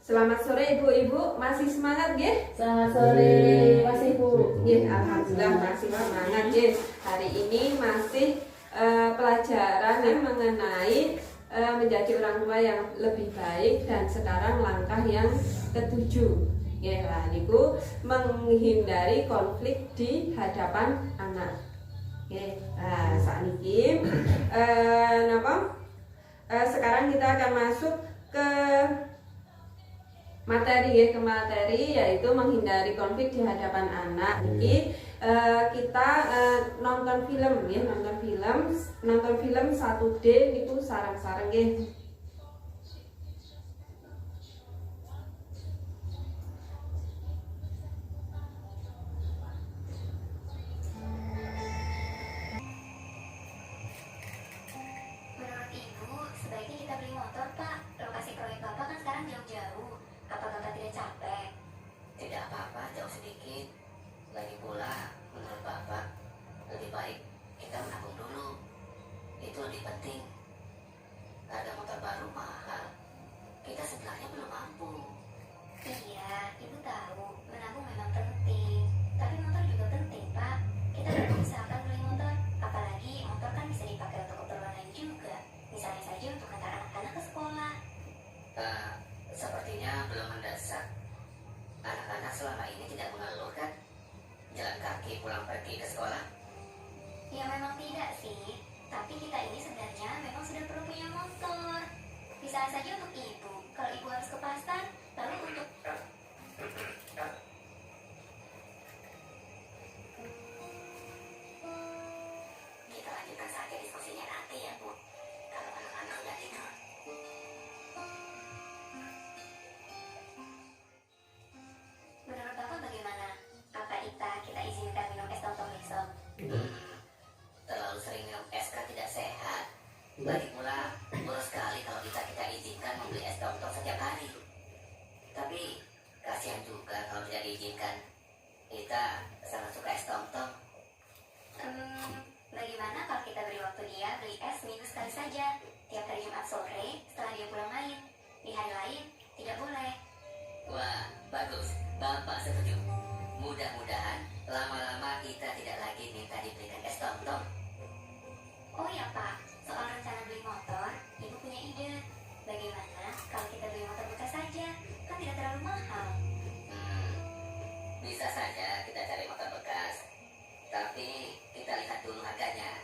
Selamat sore Ibu-ibu, masih semangat nggih? Selamat sore, masih Bu. Nggih, alhamdulillah masih semangat nggih. Hari ini masih pelajaran yang mengenai menjadi orang tua yang lebih baik, dan sekarang langkah yang ketujuh. Nggih, lah niku menghindari konflik di hadapan anak. Nggih. Nah, sakniki sekarang kita akan masuk ke materi yaitu menghindari konflik di hadapan anak. Jadi kita nonton film ya, nonton film 1D niku sarang-sarang nggih. Menurut Ibu, sebaiknya kita beli motor, Pak. Lokasi proyek Bapak kan sekarang jauh-jauh. Apa Bapak tidak capek? Tidak apa-apa, jauh sedikit. Lagi pula, menurut Bapak, lebih baik kita menabung dulu. Itu lebih penting. Harga motor baru mahal. Kita sebenarnya belum mampu. Iya, Ibu tahu. Menabung memang penting. Tapi motor juga penting, Pak. Kita harus usahakan beli motor. Apalagi motor kan bisa dipakai untuk keperluan lain juga. Misalnya saja untuk antar anak-anak ke sekolah. Sepertinya belum mendesak. Anak-anak selama ini tidak mengeluh kan? Jalan kaki pulang pergi ke sekolah. Ya memang tidak sih. Tapi kita ini sebenarnya memang sudah perlu punya motor. Misalnya saja untuk Ibu. Kalau Ibu harus ke pasar, lalu untuk Kita lanjutkan saja diskusinya nanti ya, Bu. Kalau anak-anak sudah tidur. menurut Bapak bagaimana? Apa kita izinkan minum es tomtom besok? Terlalu sering minum es kan tidak sehat. Lagi pula, boros sekali kalau kita izinkan membeli es tomtom setiap hari. Tapi, kasihan juga kalau tidak diizinkan. Kita sangat suka es tomtom. Bagaimana kalau kita beri waktu dia beli es seminggu sekali saja? Tiap hari Jumat sore setelah dia pulang main. Di hari lain, tidak boleh. Wah, bagus. Bapak setuju. Mudah-mudahan lama-lama kita tidak lagi minta dibelikan es tomtom. Oh ya Pak, soal rencana beli motor, Ibu punya ide. Bagaimana kalau kita beli motor bekas saja? Kan tidak terlalu mahal. Bisa saja kita cari motor bekas. Tapi kita lihat dulu harganya.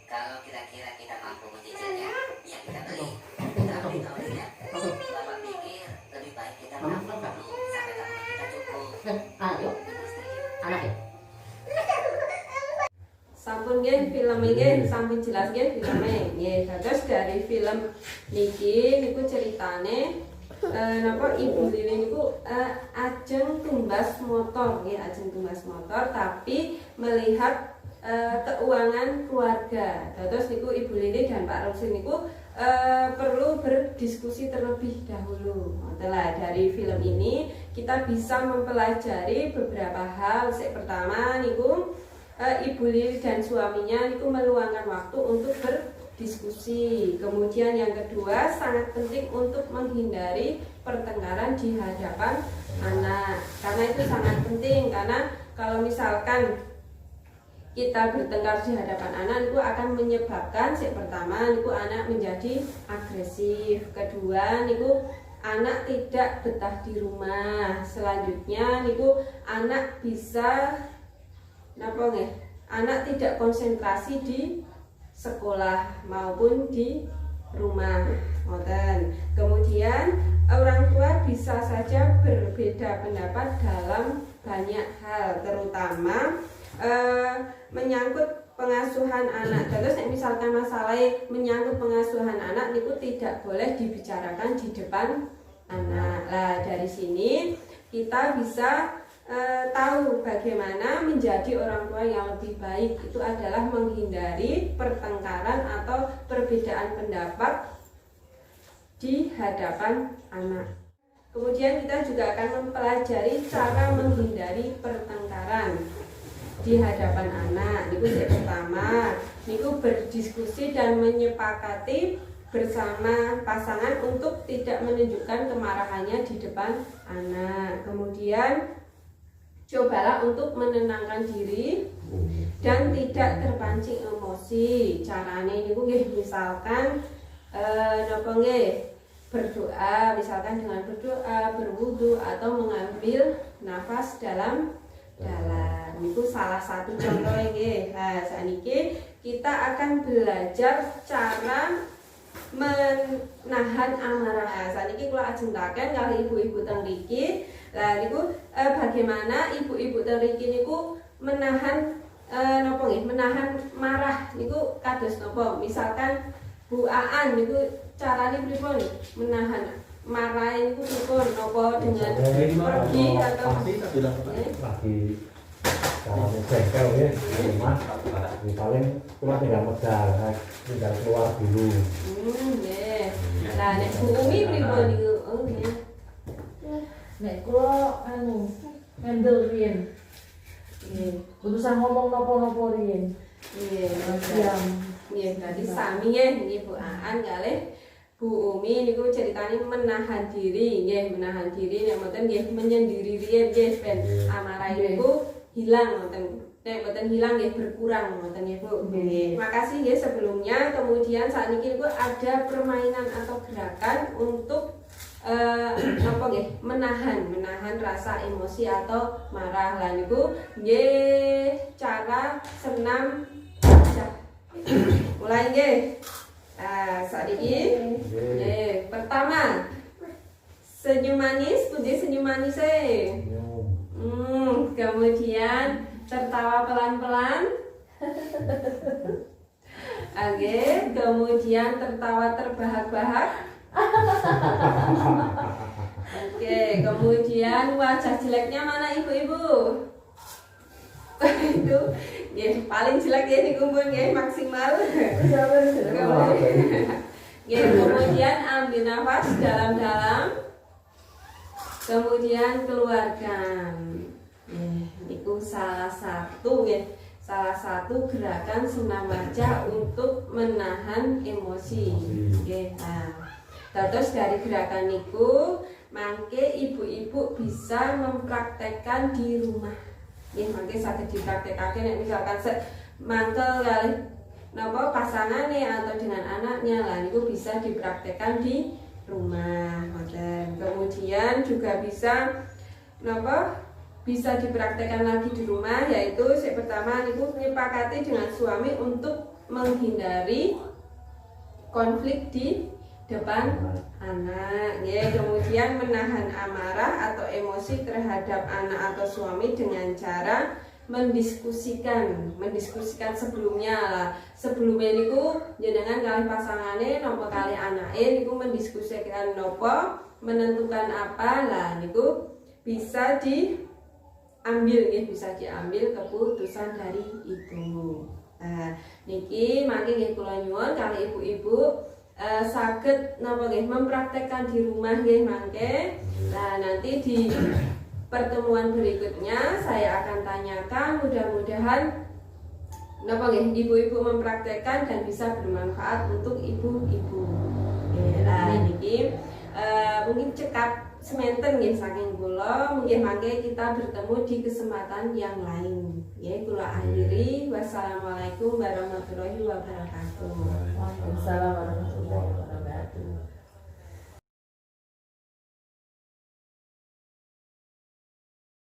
Kalau kira-kira kita mampu mencicilnya, ya kita beli. Tapi kalau tidak, Bapak pikir lebih baik kita menabung dulu sampai tabungan kita cukup. Ayo, anak ya. Sampun nggih film nggih, sampun jelas nggih filme. Nggih, terus dari film niki niku ceritane Ibu Lili niku ajeng tumbas motor nggih, ajeng tumbas motor tapi melihat keuangan keluarga. Terus niku Ibu Lili dan Pak Rosi niku perlu berdiskusi terlebih dahulu. Setelah dari film ini kita bisa mempelajari beberapa hal. Yang pertama niku Ibu Lili dan suaminya niku meluangkan waktu untuk berdiskusi. Kemudian yang kedua, sangat penting untuk menghindari pertengkaran di hadapan anak. Karena itu sangat penting, karena kalau misalkan kita bertengkar di hadapan anak itu akan menyebabkan yang pertama niku anak menjadi agresif. Kedua niku anak tidak betah di rumah. Selanjutnya niku anak bisa anak tidak konsentrasi di sekolah maupun di rumah. Kemudian orang tua bisa saja berbeda pendapat dalam banyak hal, terutama menyangkut pengasuhan anak. Terus misalkan masalah menyangkut pengasuhan anak niku tidak boleh dibicarakan di depan anak. Lah dari sini kita bisa tahu bagaimana menjadi orang tua yang lebih baik. Itu adalah menghindari pertengkaran atau perbedaan pendapat di hadapan anak. Kemudian kita juga akan mempelajari cara menghindari pertengkaran di hadapan anak. Niku yang pertama, niku berdiskusi dan menyepakati bersama pasangan untuk tidak menunjukkan kemarahannya di depan anak. Kemudian cobalah untuk menenangkan diri dan tidak terpancing emosi. Carane niku nggih misalkan napa nggih berdoa, misalkan dengan berdoa, berwudu atau mengambil nafas dalam. Itu salah satu contoh nggih. Nah, saniki kita akan belajar cara menahan amarah. Nah, saniki kula ajentaken kali ibu-ibu teng mriki. Lah niku bagaimana ibu-ibu teng mriki niku menahan napa nggih? Menahan marah niku kados napa? Misalkan Bu Aan niku carane pripun menahan marah niku pripun? Napa dengan pergi atau lagi caranya bengkel ya di rumah paling cuma tinggal medal tinggal keluar dulu. Nggih. Lah nek Bu Umi pripun niku? Oh nggih. Nek kula anu handle riyen. Nggih, urusan ngomong napa-napa riyen. Nggih, Diam. nggih berarti sami nggih Bu Aan kalih Bu Umi niku ceritane menahan diri, nggih menahan diri nek mboten nggih menyendiri riyen nggih ben amarah niku hilang mboten. Nek mboten hilang nggih berkurang mboten nggih Bu. Nggih. Makasih nggih sebelumnya. Kemudian saat ini niku ada permainan atau gerakan untuk apa nggih menahan rasa emosi atau marah. Lah niku nggih cara senam wajah. Mulai nggih. Nah, saat ini nggih pertama senyum manis, puji senyum manis kemudian tertawa pelan-pelan. Oke, kemudian tertawa terbahak-bahak. Oke, kemudian wajah jeleknya mana ibu-ibu? Itu ya paling jelek ya dikumpul ya maksimal. Kemudian ambil nafas dalam-dalam. Kemudian keluarkan. Itu salah satu gerakan senam wajah untuk menahan emosi. Terus dari gerakan niku mangke ibu-ibu bisa mempraktekkan di rumah. Mangke saged dipraktekake nek misalkan mangkel kali napa pasangane atau dengan anaknya lah niku bisa dipraktekkan di rumah. Kemudian juga bisa napa bisa dipraktekkan lagi di rumah, yaitu yang pertama niku nyepakati dengan suami untuk menghindari konflik di depan anak. Kemudian menahan amarah atau emosi terhadap anak atau suami dengan cara mendiskusikan sebelumnya lah. Sebelumnya niku jenengan kali pasangane nopo kali anake niku mendiskusikan nopo, menentukan apa lah niku bisa diambil keputusan dari itu. Niki mangke nggih kula nyuwun kali ibu-ibu saged napa nggih mempraktekkan di rumah nggih mangke. Nah, nanti di pertemuan berikutnya saya akan tanyakan, mudah-mudahan napa nggih ibu-ibu mempraktekkan dan bisa bermanfaat untuk ibu-ibu. Nah, niki mungkin cekap semanten nggih saking kula, mungkin mangke kita bertemu di kesempatan yang lain. Kula akhiri. Wassalamualaikum warahmatullahi wabarakatuh. Waalaikumsalam warahmatullahi wabarakatuh.